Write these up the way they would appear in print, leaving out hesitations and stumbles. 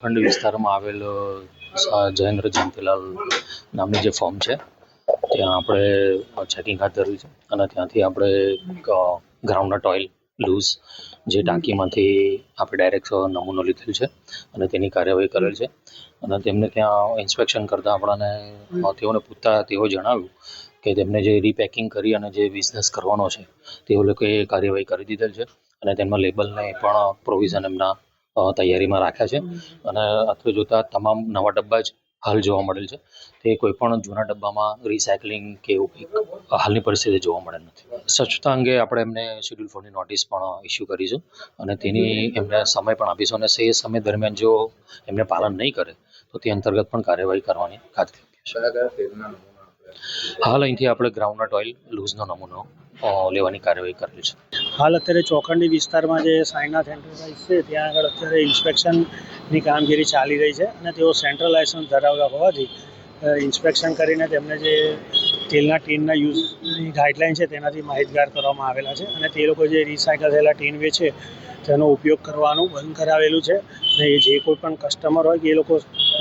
ખંડ વિસ્તારમાં આવેલ જયેન્દ્ર જયંતીલાલ નામની જે ફર્મ છે ત્યાં આપણે ચેકિંગ હાથ ધર્યું છે અને ત્યાંથી આપણે ગ્રાઉન્ડનટ ઓઇલ લૂઝ જે ટાંકીમાંથી આપણે ડાયરેક્ટ નમૂનો લીધેલ છે અને તેની કાર્યવાહી કરેલ છે અને તેમને ત્યાં ઇન્સ્પેક્શન કરતાં આપણને તેઓને પૂછતા તેઓ જણાવ્યું કે તેમને જે રીપેકિંગ કરી અને જે બિઝનેસ કરવાનો છે તેઓ લોકોએ કાર્યવાહી કરી દીધેલ છે અને તેમના લેબલને પણ પ્રોવિઝન એમના તૈયારીમાં રાખ્યા છે અને અત્રે જોતાં તમામ નવા ડબ્બા જ હાલ જોવા મળેલ છે તે કોઈપણ જૂના ડબ્બામાં રિસાયકલિંગ કે એવું કંઈક હાલની પરિસ્થિતિ જોવા મળે નથી. સ્વચ્છતા અંગે આપણે એમને શેડ્યુલ 4ની નોટિસ પણ ઇસ્યુ કરીશું અને તેની એમને સમય પણ આપીશું અને એ સમય દરમિયાન જો એમને પાલન નહીં કરે તો તે અંતર્ગત પણ કાર્યવાહી કરવાની ખાતરી આપીશું. હાલ અહીંથી આપણે ગ્રાઉન્ડનટ ઓઇલ લૂઝનો નમૂનો લેવાની કાર્યવાહી કરેલી છે. હાલ અત્યારે ચોખંડી વિસ્તારમાં જે સાયનાથ એન્ટરપ્રાઇઝ છે ત્યાં આગળ અત્યારે ઇન્સ્પેક્શનની કામગીરી ચાલી રહી છે અને તેઓ સેન્ટ્રલ લાયસન્સ ધરાવતા હોવાથી ઇન્સ્પેક્શન કરીને તેમને જે તેલના ટીનના યુઝની ગાઈડલાઇન છે તેનાથી માહિતગાર કરવામાં આવેલા છે અને તે લોકો જે રિસાયકલ થયેલા ટીન વેચે તેનો ઉપયોગ કરવાનું બંધ કરાવેલું છે અને એ જે કોઈ પણ કસ્ટમર હોય કે એ લોકો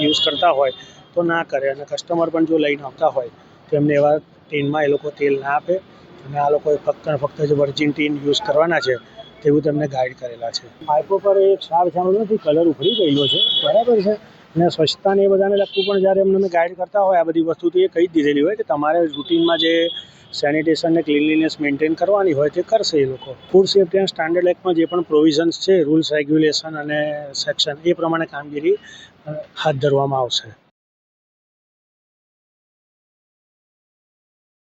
યુઝ કરતા હોય તો ના કરે અને કસ્ટમર પણ જો લઈને આવતા હોય તો એમને એવા ટીનમાં એ લોકો તેલ ના આપે અને આ લોકોએ ફક્ત ને ફક્ત જે વર્જિન ટીન યુઝ કરવાના છે તેવું તેમને ગાઈડ કરેલા છે. પાઇપો પર એક ક્ષાર છાંયડો નથી, કલર ઉખડી ગયેલો છે, બરાબર છે, અને સ્વચ્છતાને એ બધાને લગતું પણ જ્યારે એમને અમે ગાઈડ કરતા હોય આ બધી વસ્તુ તો એ કહી જ દીધેલી હોય કે તમારે રૂટીનમાં જે સેનિટેશન ને ક્લીનલીનેસ મેન્ટેન કરવાની હોય તે કરશે એ લોકો. ફૂડ સેફ્ટી એન્ડ સ્ટાન્ડર્ડ એક્ટમાં જે પણ પ્રોવિઝન્સ છે, રૂલ્સ રેગ્યુલેશન અને સેક્શન એ પ્રમાણે કામગીરી હાથ ધરવામાં આવશે.